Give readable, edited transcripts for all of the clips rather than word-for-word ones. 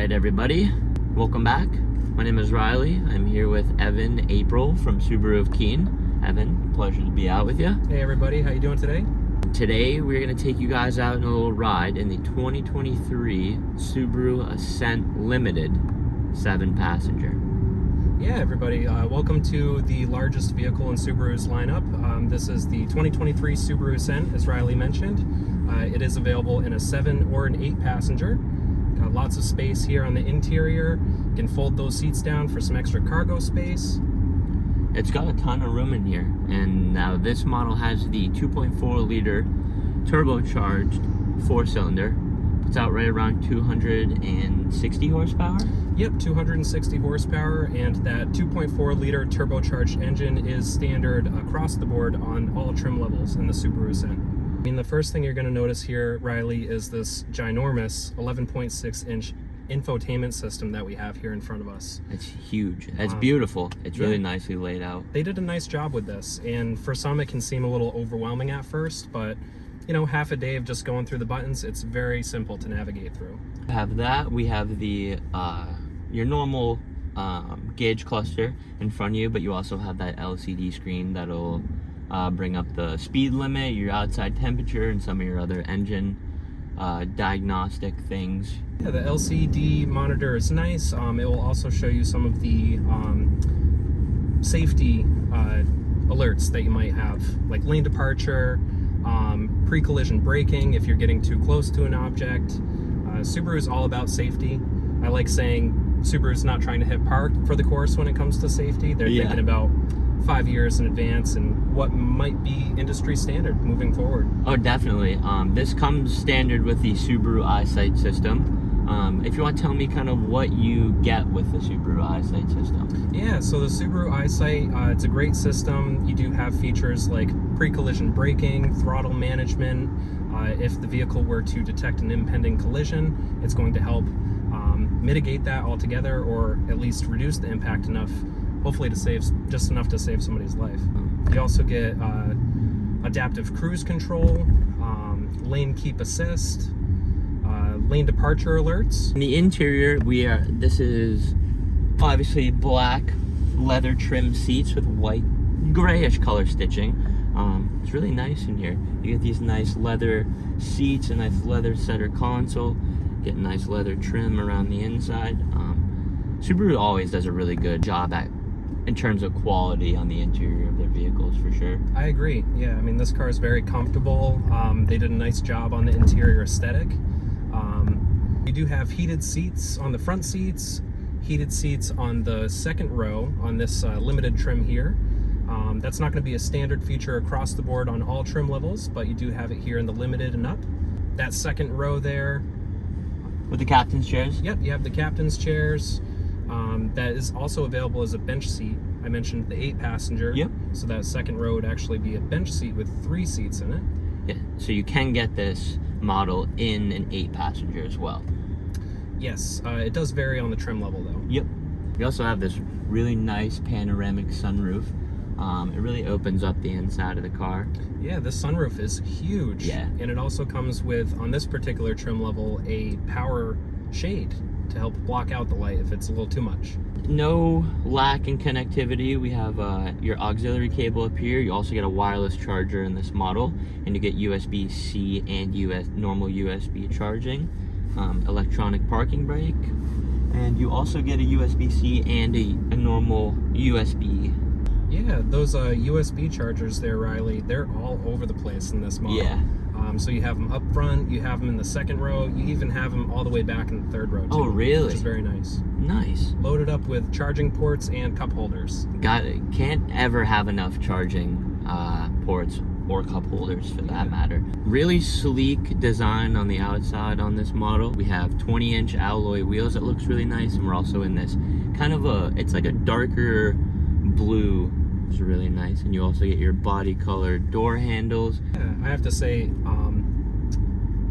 Alright everybody, welcome back. My name is Reilly. I'm here with Evan April from Subaru of Keene. Evan, pleasure to be out with you. Hey everybody, how you doing today? Today we're going to take you guys out on a little ride in the 2023 Subaru Ascent Limited 7-passenger. Yeah everybody, welcome to the largest vehicle in Subaru's lineup. This is the 2023 Subaru Ascent, as Reilly mentioned. It is available in a 7 or an 8 passenger. Got lots of space here on the interior. You can fold those seats down for some extra cargo space. It's got a ton of room in here, and now this model has the 2.4 liter turbocharged 4-cylinder. It's out right around 260 horsepower. Yep, 260 horsepower, and that 2.4 liter turbocharged engine is standard across the board on all trim levels in the Subaru Ascent. I mean, the first thing you're going to notice here, Reilly, is this ginormous 11.6 inch infotainment system that we have here in front of us. It's huge. It's beautiful. It's really nicely laid out. They did a nice job with this, and for some it can seem a little overwhelming at first, but you know, half a day of just going through the buttons, it's very simple to navigate through. We have that. We have the your normal gauge cluster in front of you, but you also have that LCD screen that'll bring up the speed limit, your outside temperature, and some of your other engine diagnostic things. Yeah, the LCD monitor is nice. It will also show you some of the safety alerts that you might have, like lane departure, pre-collision braking if you're getting too close to an object. Subaru is all about safety. I like saying Subaru's not trying to hit park for the course when it comes to safety. They're thinking about 5 years in advance and what might be industry standard moving forward. Oh, definitely. This comes standard with the Subaru EyeSight system. If you want to tell me kind of what you get with the Subaru EyeSight system. Yeah, so the Subaru EyeSight, it's a great system. You do have features like pre-collision braking, throttle management. If the vehicle were to detect an impending collision, it's going to help mitigate that altogether, or at least reduce the impact enough, hopefully to save just enough to save somebody's life. You also get adaptive cruise control, lane keep assist, lane departure alerts. In the interior, this is obviously black leather trim seats with white grayish color stitching. It's really nice in here. You get these nice leather seats, a nice leather center console, get nice leather trim around the inside. Subaru always does a really good job in terms of quality on the interior of their vehicles, for sure. I agree. Yeah, I mean, this car is very comfortable. They did a nice job on the interior aesthetic. We do have heated seats on the front seats, heated seats on the second row on this limited trim here. That's not going to be a standard feature across the board on all trim levels, but you do have it here in the limited and up. That second row there. With the captain's chairs? Yep, you have the captain's chairs. That is also available as a bench seat. I mentioned the 8-passenger. Yep. So that second row would actually be a bench seat with 3 seats in it. Yeah, so you can get this model in an 8-passenger as well. Yes, it does vary on the trim level though. Yep. You also have this really nice panoramic sunroof. It really opens up the inside of the car. Yeah, this sunroof is huge. Yeah. And it also comes with, on this particular trim level, a power shade to help block out the light if it's a little too much. No lack in connectivity. We have your auxiliary cable up here. You also get a wireless charger in this model, and you get USB-C and normal USB charging, electronic parking brake, and you also get a USB-C and a normal USB. Yeah, those USB chargers there, Reilly, they're all over the place in this model. Yeah. So you have them up front, you have them in the second row, you even have them all the way back in the third row too. Oh, really? Which is very nice. Nice. Loaded up with charging ports and cup holders. Can't ever have enough charging ports or cup holders for that matter. Really sleek design on the outside on this model. We have 20-inch alloy wheels that looks really nice, and we're also in this kind of it's like a darker blue. It's really nice, and you also get your body colored door handles. Yeah, I have to say,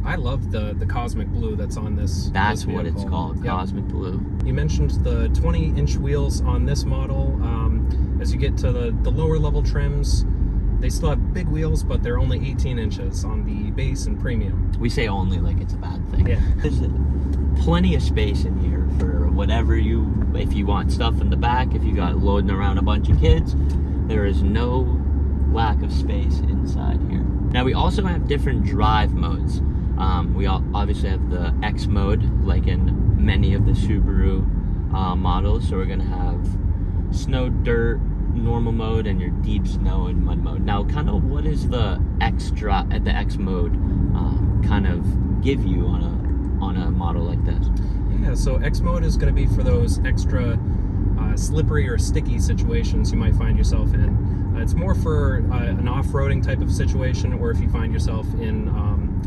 I love the cosmic blue that's on this. That's what it's called, cosmic blue. You mentioned the 20-inch wheels on this model. As you get to the lower level trims, they still have big wheels, but they're only 18 inches on the base and premium. We say only like it's a bad thing. Yeah. plenty of space in here for whatever if you want stuff in the back, if you got loading around a bunch of kids. There is no lack of space inside here. Now we also have different drive modes. We obviously have the X mode, like in many of the Subaru models. So we're gonna have snow, dirt, normal mode, and your deep snow and mud mode. Now, kind of what is the X mode kind of give you on a model like this? Yeah, so X mode is going to be for those extra slippery or sticky situations you might find yourself in. It's more for an off-roading type of situation, or if you find yourself in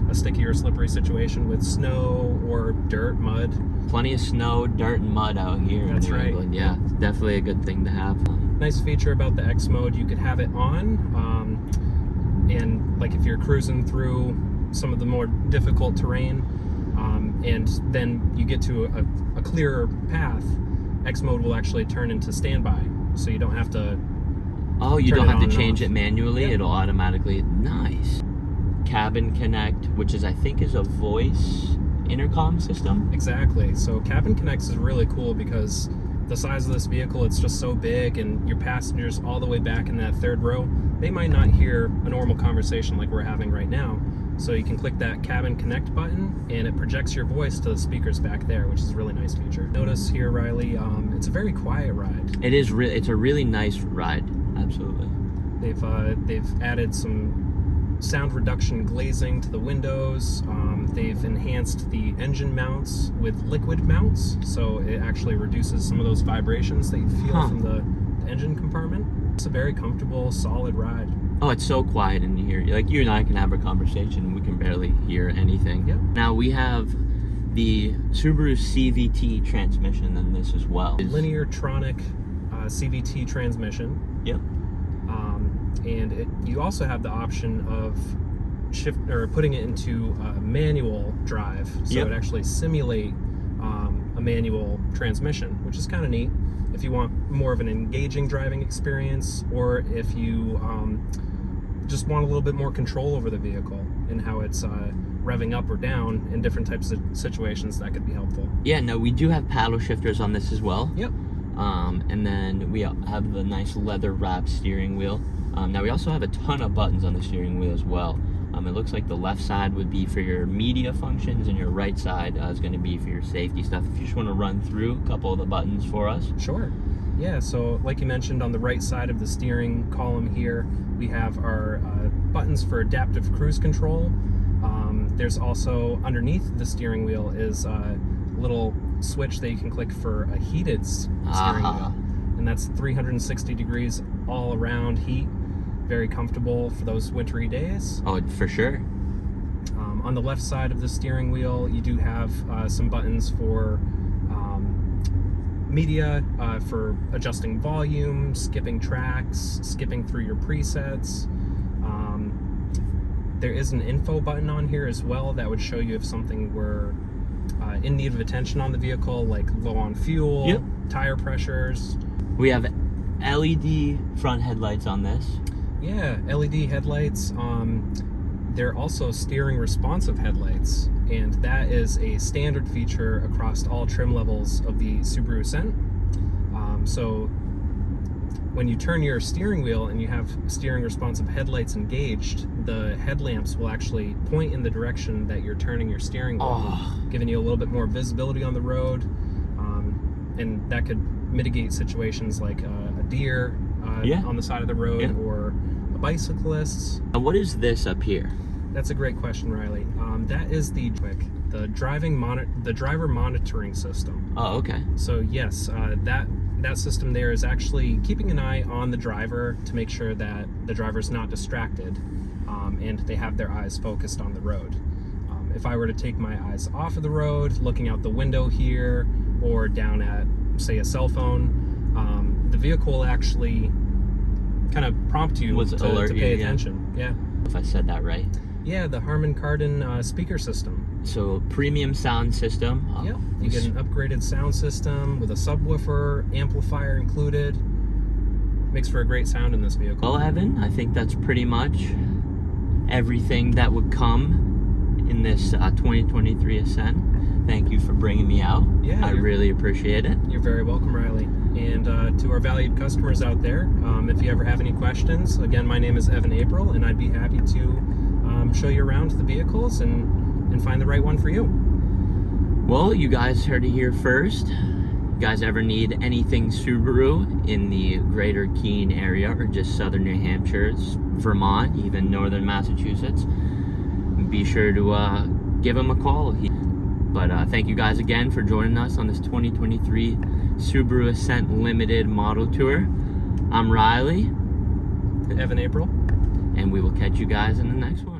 a sticky or slippery situation with snow or dirt, mud. Plenty of snow, dirt, and mud out here in New England. Yeah, it's definitely a good thing to have. Nice feature about the X mode, you could have it on, and like if you're cruising through some of the more difficult terrain, and then you get to a clearer path, X mode will actually turn into standby, so you don't have to. Oh, you don't have to change it manually. Yep. It'll automatically. Nice. Cabin Connect, which I think is a voice intercom system. Exactly. So Cabin Connect is really cool because the size of this vehicle, it's just so big, and your passengers all the way back in that third row, they might not hear a normal conversation like we're having right now. So you can click that Cabin Connect button and it projects your voice to the speakers back there, which is a really nice feature. Notice here, Reilly, it's a very quiet ride. It is it's a really nice ride. Absolutely. They've added some sound reduction glazing to the windows. They've enhanced the engine mounts with liquid mounts, so it actually reduces some of those vibrations that you feel from the engine compartment. It's a very comfortable, solid ride. Oh, it's so quiet in here. Like, you and I can have a conversation and we can barely hear anything. Yep. Now we have the Subaru CVT transmission in this as well. Linear-tronic CVT transmission. Yep. And you also have the option of putting it into manual drive, so it actually simulate a manual transmission, which is kind of neat if you want more of an engaging driving experience, or if you just want a little bit more control over the vehicle and how it's revving up or down in different types of situations. That could be helpful. Yeah, no, we do have paddle shifters on this as well. Yep. And then we have the nice leather wrapped steering wheel. Now we also have a ton of buttons on the steering wheel as well. It looks like the left side would be for your media functions and your right side is going to be for your safety stuff. If you just want to run through a couple of the buttons for us. Sure. Yeah, so like you mentioned, on the right side of the steering column here, we have our buttons for adaptive cruise control. There's also, underneath the steering wheel is a little switch that you can click for a heated steering wheel. And that's 360 degrees all around heat. Very comfortable for those wintry days. Oh, for sure. On the left side of the steering wheel, you do have some buttons for media, for adjusting volume, skipping tracks, skipping through your presets. There is an info button on here as well that would show you if something were in need of attention on the vehicle, like low on fuel, tire pressures. We have LED front headlights on this. Yeah, LED headlights. They're also steering responsive headlights, and that is a standard feature across all trim levels of the Subaru Ascent. So when you turn your steering wheel and you have steering responsive headlights engaged, the headlamps will actually point in the direction that you're turning your steering wheel, giving you a little bit more visibility on the road, and that could mitigate situations like a deer on the side of the road, or a bicyclist. What is this up here? That's a great question, Reilly. That is the driver monitoring system. Oh, okay. So yes, that system there is actually keeping an eye on the driver to make sure that the driver's not distracted, and they have their eyes focused on the road. If I were to take my eyes off of the road, looking out the window here, or down at, say, a cell phone, the vehicle will actually kind of prompt you to pay attention. Yeah. If I said that right. Yeah, the Harman Kardon speaker system. So premium sound system. Yep. You get an upgraded sound system with a subwoofer, amplifier included. Makes for a great sound in this vehicle. Well, Evan, I think that's pretty much everything that would come in this 2023 Ascent. Thank you for bringing me out. Yeah, I really appreciate it. You're very welcome, Reilly. And to our valued customers out there, if you ever have any questions, again, my name is Evan April, and I'd be happy to show you around the vehicles and find the right one for you. Well, you guys heard it here first. You guys ever need anything Subaru in the greater Keene area or just southern New Hampshire, Vermont, even northern Massachusetts, be sure to give him a call. But thank you guys again for joining us on this 2023 Subaru Ascent Limited model tour. I'm Reilly. Evan April. And we will catch you guys in the next one.